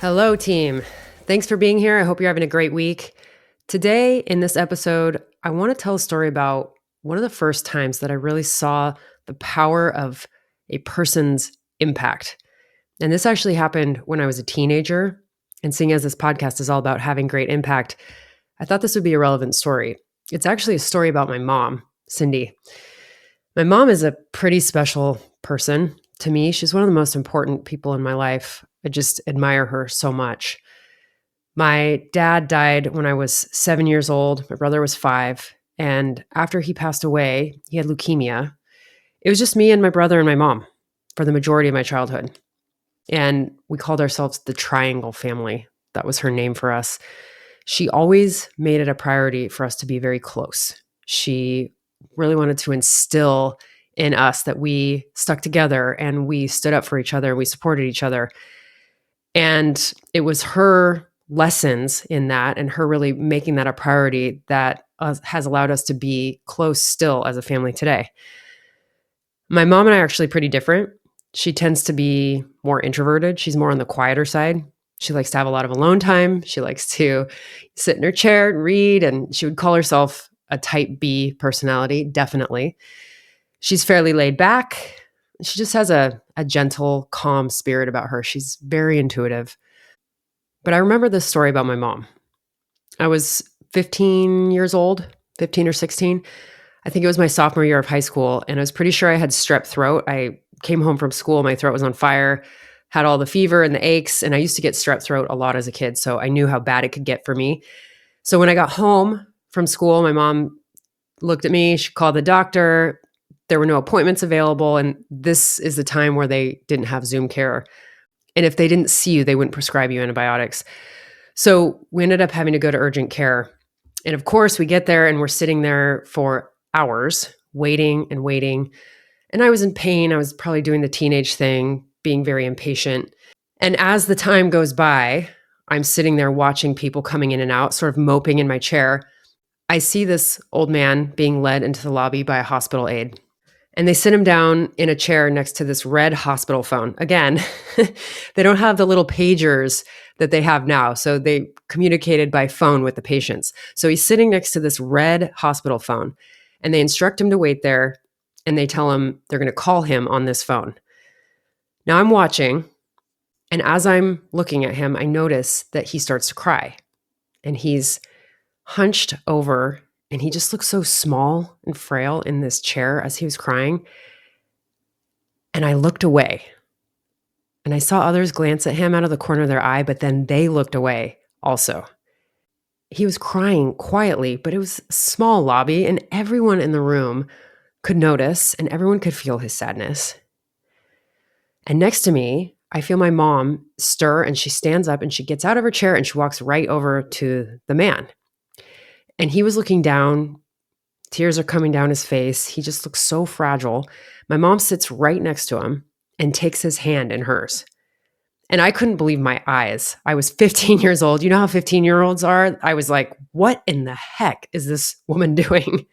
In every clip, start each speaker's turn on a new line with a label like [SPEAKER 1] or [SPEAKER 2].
[SPEAKER 1] Hello, team. Thanks for being here. I hope you're having a great week. Today, in this episode, I want to tell a story about one of the first times that I really saw the power of a person's impact. And this actually happened when I was a teenager. And seeing as this podcast is all about having great impact, I thought this would be a relevant story. It's actually a story about my mom, Cindy. My mom is a pretty special person to me. She's one of the most important people in my life. I just admire her so much. My dad died when I was 7 years old. My brother was 5. And after he passed away, he had leukemia. It was just me and my brother and my mom for the majority of my childhood. And we called ourselves the Triangle family. That was her name for us. She always made it a priority for us to be very close. She really wanted to instill in us that we stuck together and we stood up for each other. We supported each other. And it was her lessons in that and her really making that a priority that has allowed us to be close still as a family today. My mom and I are actually pretty different. She tends to be more introverted. She's more on the quieter side. She likes to have a lot of alone time. She likes to sit in her chair and read, and she would call herself a type B personality, definitely. She's fairly laid back. She just has a gentle, calm spirit about her. She's very intuitive. But I remember this story about my mom. I was 15 years old, 15 or 16. I think it was my sophomore year of high school, and I was pretty sure I had strep throat. I came home from school, my throat was on fire, had all the fever and the aches, and I used to get strep throat a lot as a kid, so I knew how bad it could get for me. So when I got home from school, my mom looked at me, she called the doctor. There were no appointments available, and this is the time where they didn't have Zoom care. And if they didn't see you, they wouldn't prescribe you antibiotics. So we ended up having to go to urgent care. And of course, we get there and we're sitting there for hours, waiting and waiting. And I was in pain. I was probably doing the teenage thing, being very impatient. And as the time goes by, I'm sitting there watching people coming in and out, sort of moping in my chair. I see this old man being led into the lobby by a hospital aide. And they sit him down in a chair next to this red hospital phone. Again, they don't have the little pagers that they have now. So they communicated by phone with the patients. So he's sitting next to this red hospital phone, and they instruct him to wait there, and they tell him they're going to call him on this phone. Now I'm watching, and as I'm looking at him, I notice that he starts to cry, and he's hunched over, and he just looks so small and frail in this chair as he was crying. And I looked away, and I saw others glance at him out of the corner of their eye, but then they looked away also. He was crying quietly, but it was a small lobby, and everyone in the room could notice, and everyone could feel his sadness. And next to me, I feel my mom stir, and she stands up and she gets out of her chair and she walks right over to the man. And he was looking down, tears are coming down his face. He just looks so fragile. My mom sits right next to him and takes his hand in hers. And I couldn't believe my eyes. I was 15 years old. You know how 15-year-olds are? I was like, what in the heck is this woman doing?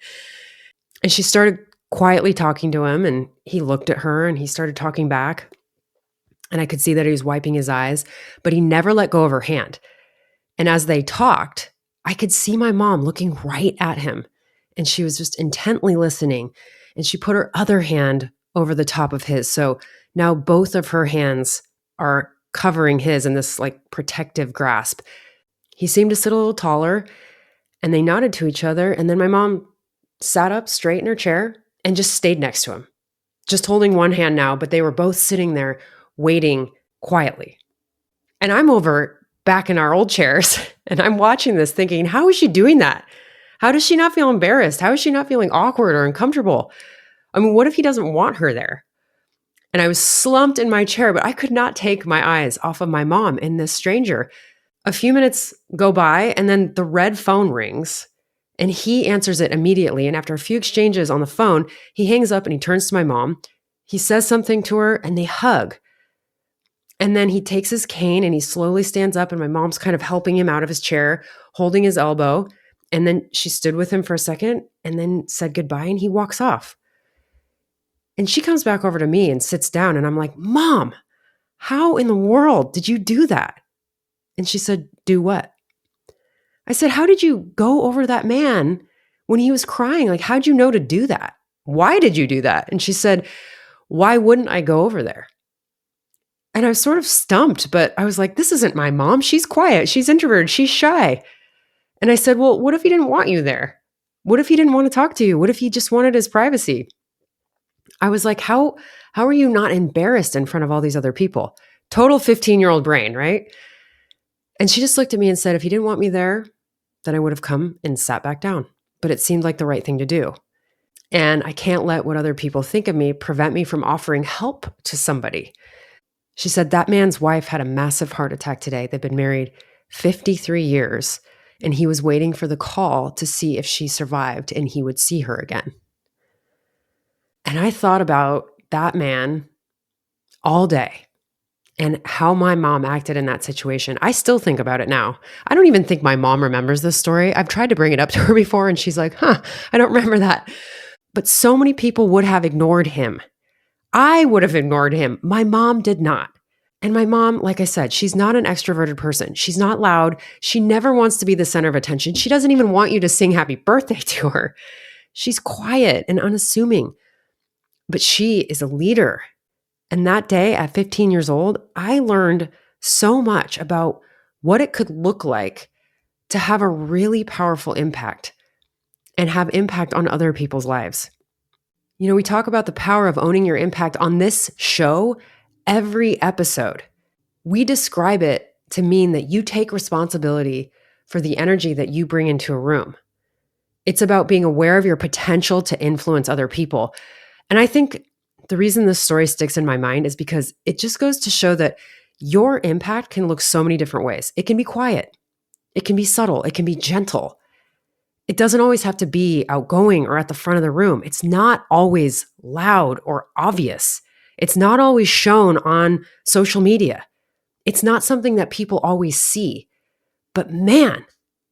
[SPEAKER 1] And she started quietly talking to him, and he looked at her and he started talking back. And I could see that he was wiping his eyes, but he never let go of her hand. And as they talked, I could see my mom looking right at him, and she was just intently listening. And she put her other hand over the top of his. So now both of her hands are covering his in this like protective grasp. He seemed to sit a little taller, and they nodded to each other. And then my mom sat up straight in her chair and just stayed next to him, just holding one hand now, but they were both sitting there waiting quietly. And I'm over back in our old chairs, and I'm watching this thinking, how is she doing that? How does she not feel embarrassed? How is she not feeling awkward or uncomfortable? I mean, what if he doesn't want her there? And I was slumped in my chair, but I could not take my eyes off of my mom and this stranger. A few minutes go by, and then the red phone rings, and he answers it immediately. And after a few exchanges on the phone, he hangs up and he turns to my mom. He says something to her, and they hug. And then he takes his cane and he slowly stands up, and my mom's kind of helping him out of his chair, holding his elbow. And then she stood with him for a second and then said goodbye, and he walks off. And she comes back over to me and sits down, and I'm like, Mom, how in the world did you do that? And she said, do what? I said, how did you go over that man when he was crying? Like, how'd you know to do that? Why did you do that? And she said, why wouldn't I go over there? And I was sort of stumped, but I was like, this isn't my mom. She's quiet. She's introverted. She's shy. And I said, well, what if he didn't want you there? What if he didn't want to talk to you? What if he just wanted his privacy? I was like, how are you not embarrassed in front of all these other people? Total 15-year-old brain, right? And she just looked at me and said, if he didn't want me there, then I would have come and sat back down. But it seemed like the right thing to do. And I can't let what other people think of me prevent me from offering help to somebody. She said, that man's wife had a massive heart attack today. They've been married 53 years, and he was waiting for the call to see if she survived and he would see her again. And I thought about that man all day and how my mom acted in that situation. I still think about it now. I don't even think my mom remembers this story. I've tried to bring it up to her before, and she's like, I don't remember that. But so many people would have ignored him. I would have ignored him. My mom did not. And my mom, like I said, she's not an extroverted person. She's not loud. She never wants to be the center of attention. She doesn't even want you to sing happy birthday to her. She's quiet and unassuming. But she is a leader. And that day at 15 years old, I learned so much about what it could look like to have a really powerful impact and have impact on other people's lives. You know, we talk about the power of owning your impact on this show every episode. We describe it to mean that you take responsibility for the energy that you bring into a room. It's about being aware of your potential to influence other people. And I think the reason this story sticks in my mind is because it just goes to show that your impact can look so many different ways. It can be quiet. It can be subtle. It can be gentle. It doesn't always have to be outgoing or at the front of the room. It's not always loud or obvious. It's not always shown on social media. It's not something that people always see. But man,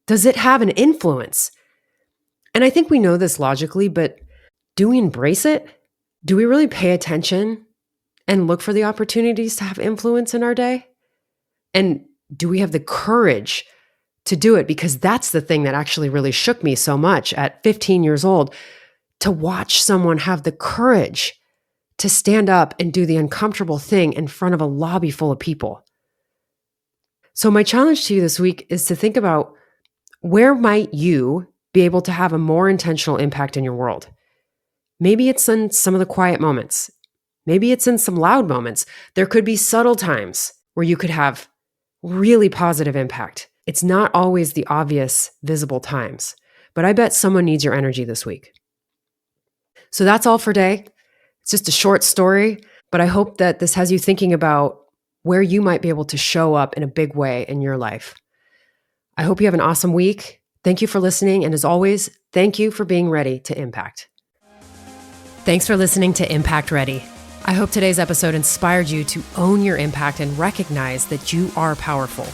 [SPEAKER 1] does it have an influence? And I think we know this logically, but do we embrace it? Do we really pay attention and look for the opportunities to have influence in our day? And do we have the courage to do it? Because that's the thing that actually really shook me so much at 15 years old, to watch someone have the courage to stand up and do the uncomfortable thing in front of a lobby full of people. So my challenge to you this week is to think about, where might you be able to have a more intentional impact in your world? Maybe it's in some of the quiet moments. Maybe it's in some loud moments. There could be subtle times where you could have really positive impact. It's not always the obvious, visible times, but I bet someone needs your energy this week. So that's all for today. It's just a short story, but I hope that this has you thinking about where you might be able to show up in a big way in your life. I hope you have an awesome week. Thank you for listening. And as always, thank you for being ready to impact. Thanks for listening to Impact Ready. I hope today's episode inspired you to own your impact and recognize that you are powerful.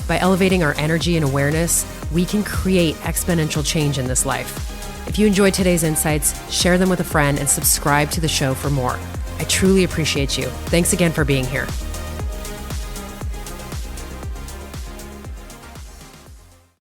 [SPEAKER 1] By elevating our energy and awareness, we can create exponential change in this life. If you enjoyed today's insights, share them with a friend and subscribe to the show for more. I truly appreciate you. Thanks again for being here.